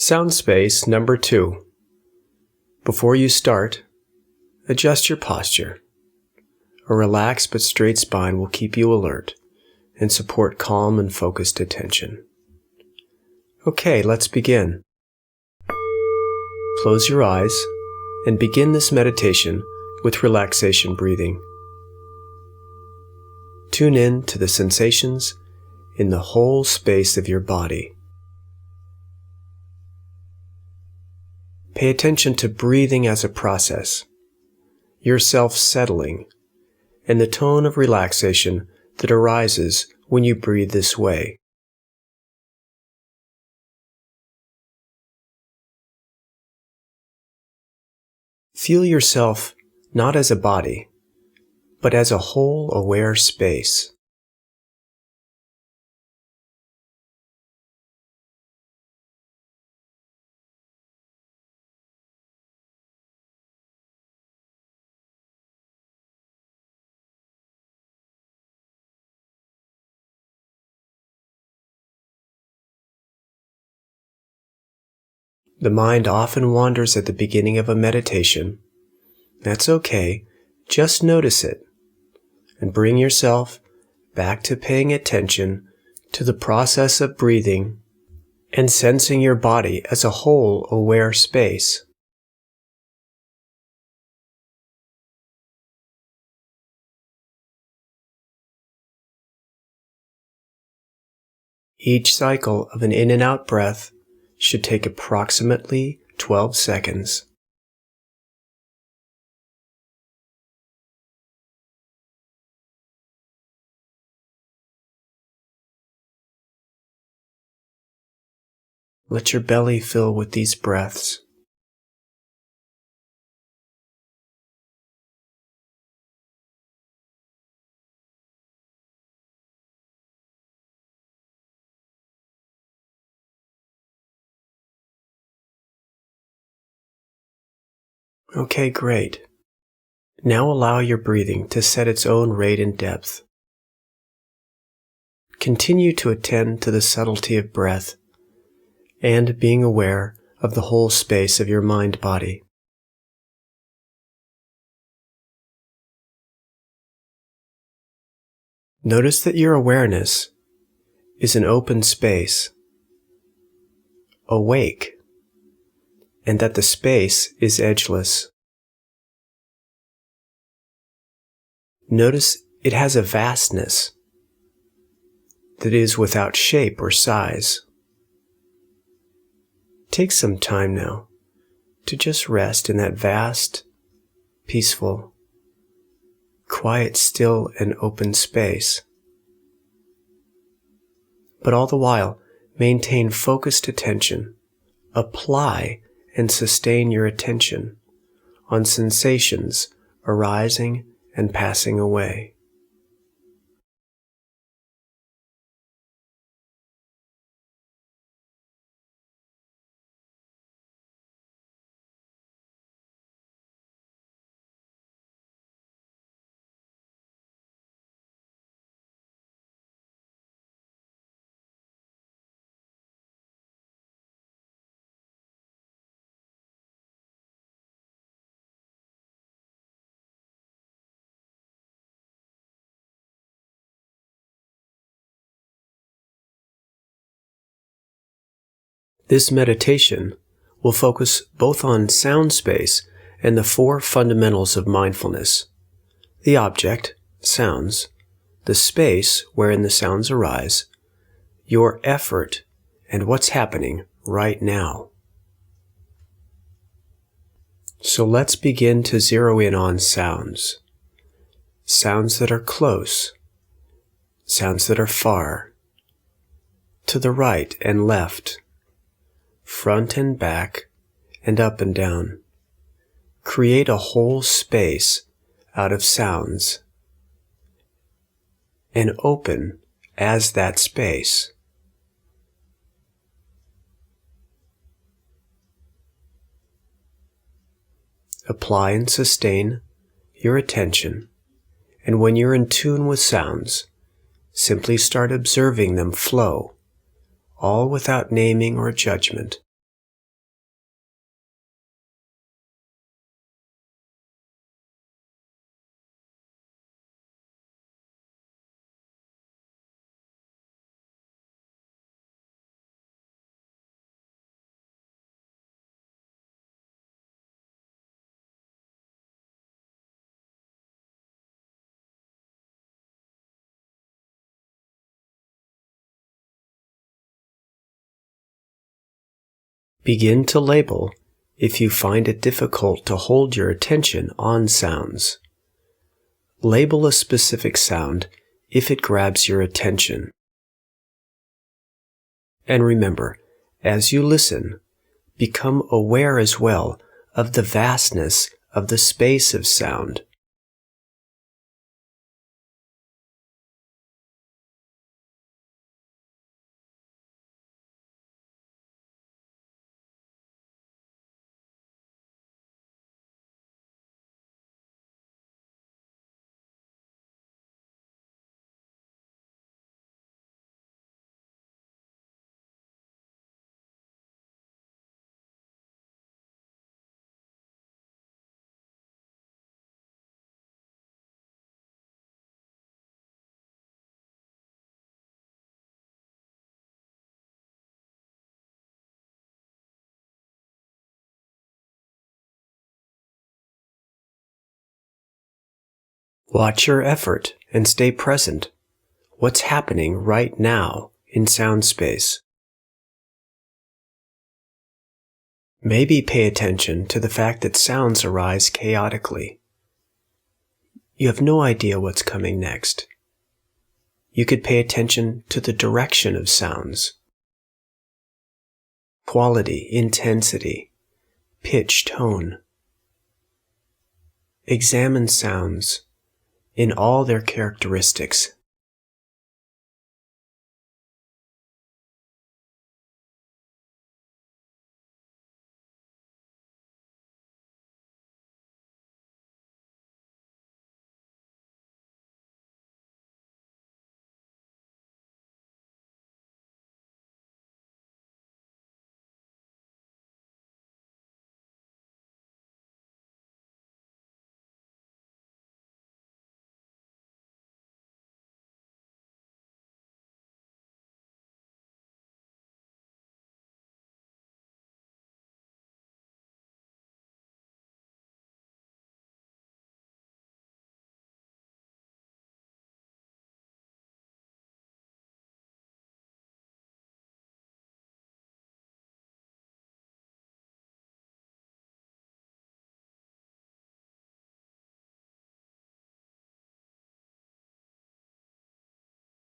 Sound space number 2. Before you start, adjust your posture. A relaxed but straight spine will keep you alert and support calm and focused attention. Okay, let's begin. Close your eyes and begin this meditation with relaxation breathing. Tune in to the sensations in the whole space of your body. Pay attention to breathing as a process, yourself settling, and the tone of relaxation that arises when you breathe this way. Feel yourself not as a body, but as a whole aware space. The mind often wanders at the beginning of a meditation. That's okay. Just notice it and bring yourself back to paying attention to the process of breathing and sensing your body as a whole aware space. Each cycle of an in and out breath should take approximately 12 seconds. Let your belly fill with these breaths. Okay, great. Now allow your breathing to set its own rate and depth. Continue to attend to the subtlety of breath and being aware of the whole space of your mind-body. Notice that your awareness is an open space, awake, and that the space is edgeless. Notice it has a vastness that is without shape or size. Take some time now to just rest in that vast, peaceful, quiet, still, and open space. But all the while, maintain focused attention. Apply and sustain your attention on sensations arising and passing away. This meditation will focus both on sound space and the 4 fundamentals of mindfulness: the object, sounds, the space wherein the sounds arise, your effort, and what's happening right now. So let's begin to zero in on sounds. Sounds that are close, sounds that are far, to the right and left, front and back, and up and down. Create a whole space out of sounds and open as that space. Apply and sustain your attention, and when you're in tune with sounds, simply start observing them flow, all without naming or judgment. Begin to label if you find it difficult to hold your attention on sounds. Label a specific sound if it grabs your attention. And remember, as you listen, become aware as well of the vastness of the space of sound. Watch your effort and stay present. What's happening right now in sound space? Maybe pay attention to the fact that sounds arise chaotically. You have no idea what's coming next. You could pay attention to the direction of sounds, quality, intensity, pitch, tone. Examine sounds in all their characteristics.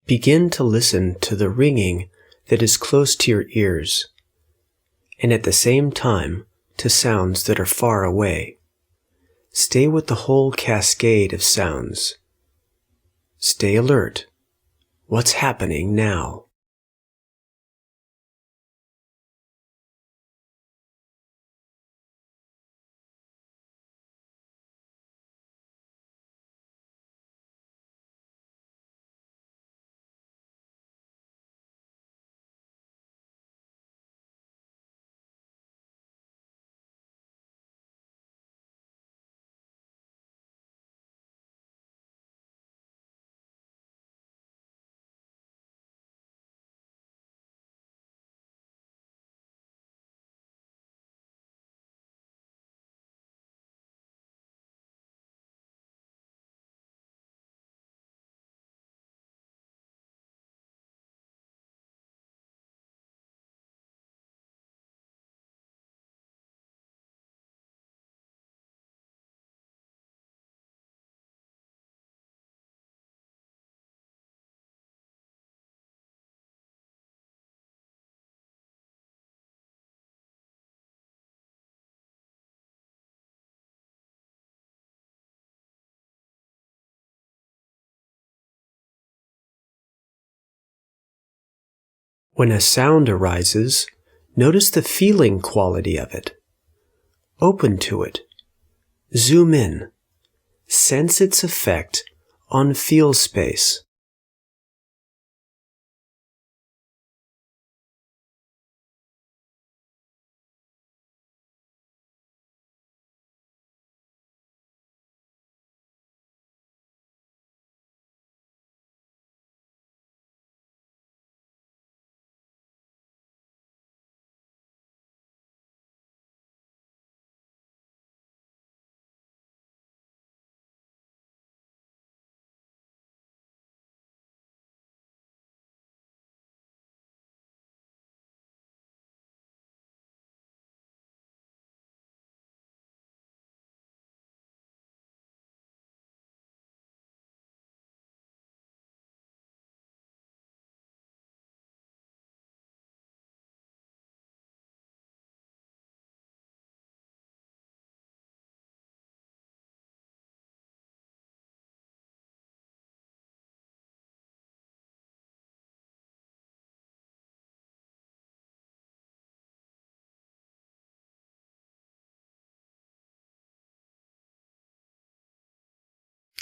Begin to listen to the ringing that is close to your ears, and at the same time to sounds that are far away. Stay with the whole cascade of sounds. Stay alert. What's happening now? When a sound arises, notice the feeling quality of it. Open to it. Zoom in. Sense its effect on feel space.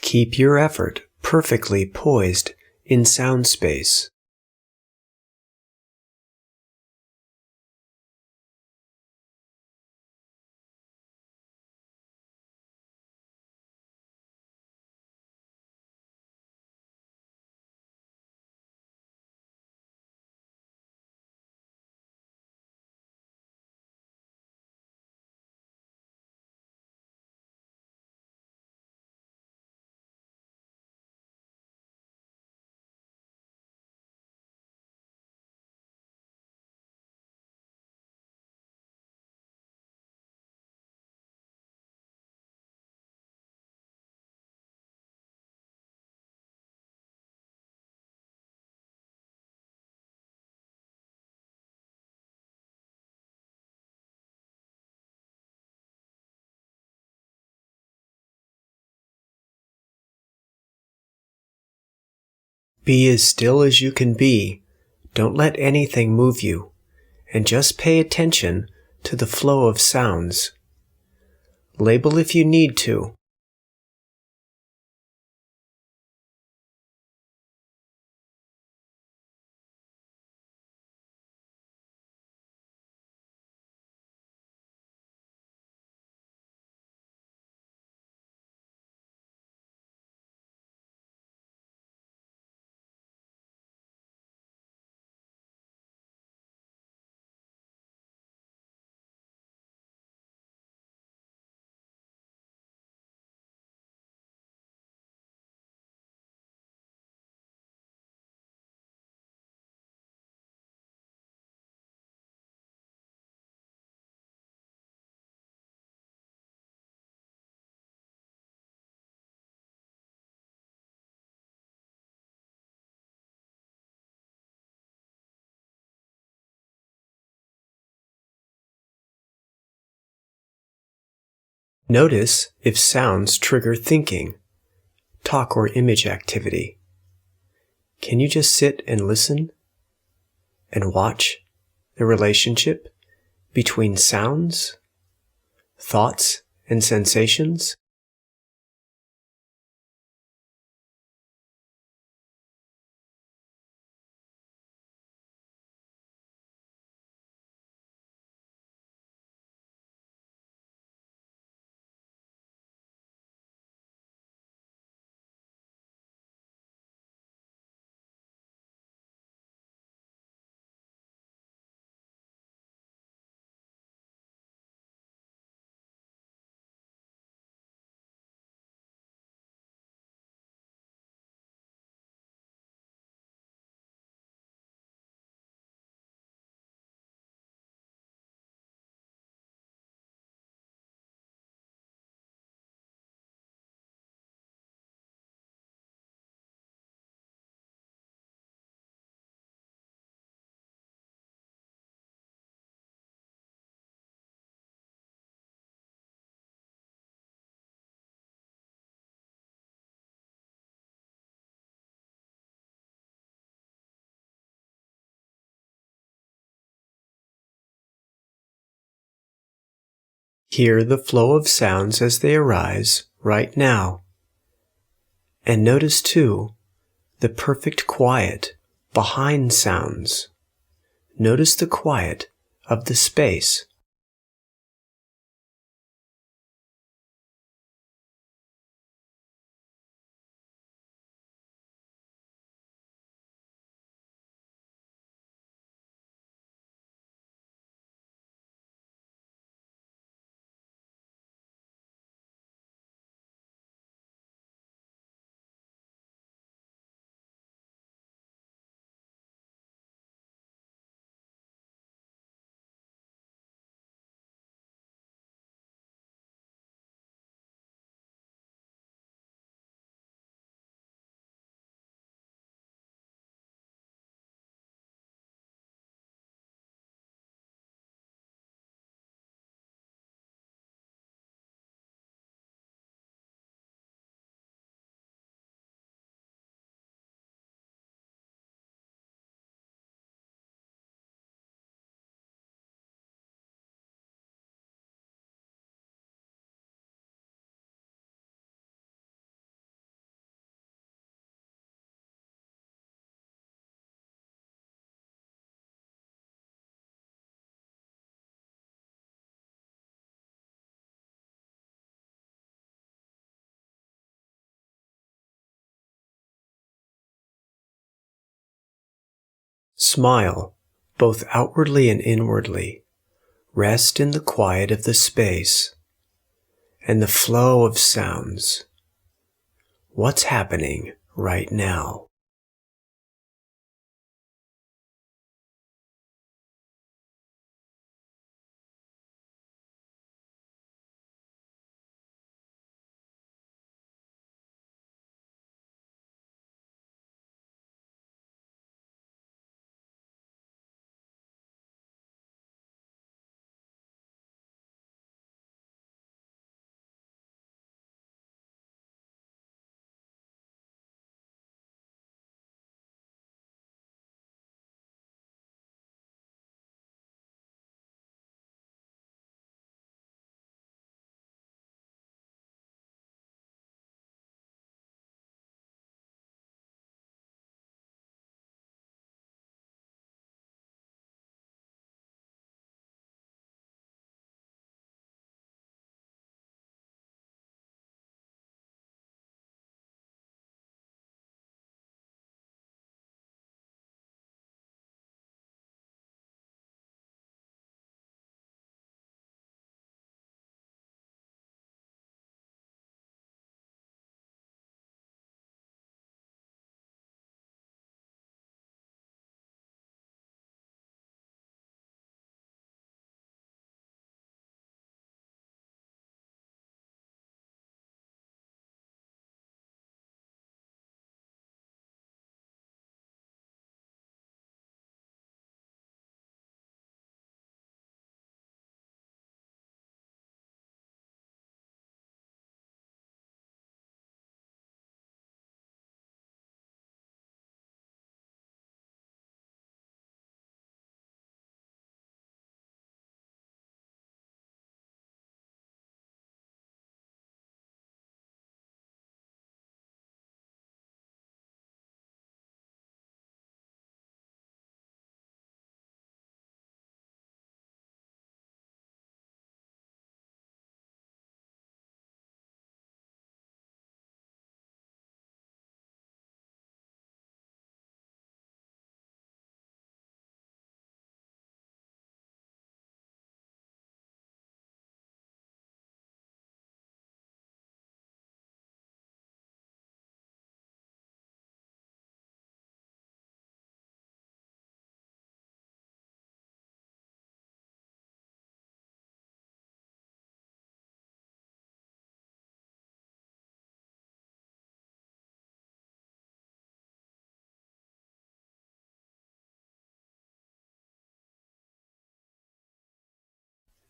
Keep your effort perfectly poised in sound space. Be as still as you can be. Don't let anything move you, and just pay attention to the flow of sounds. Label if you need to. Notice if sounds trigger thinking, talk or image activity. Can you just sit and listen and watch the relationship between sounds, thoughts, and sensations? Hear the flow of sounds as they arise right now. And notice too the perfect quiet behind sounds. Notice the quiet of the space. Smile, both outwardly and inwardly. Rest in the quiet of the space and the flow of sounds. What's happening right now?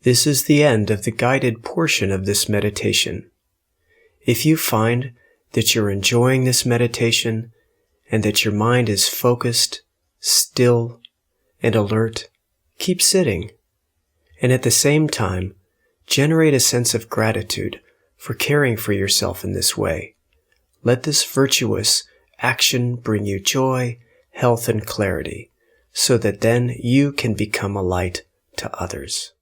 This is the end of the guided portion of this meditation. If you find that you're enjoying this meditation and that your mind is focused, still, and alert, keep sitting. And at the same time, generate a sense of gratitude for caring for yourself in this way. Let this virtuous action bring you joy, health, and clarity, so that then you can become a light to others.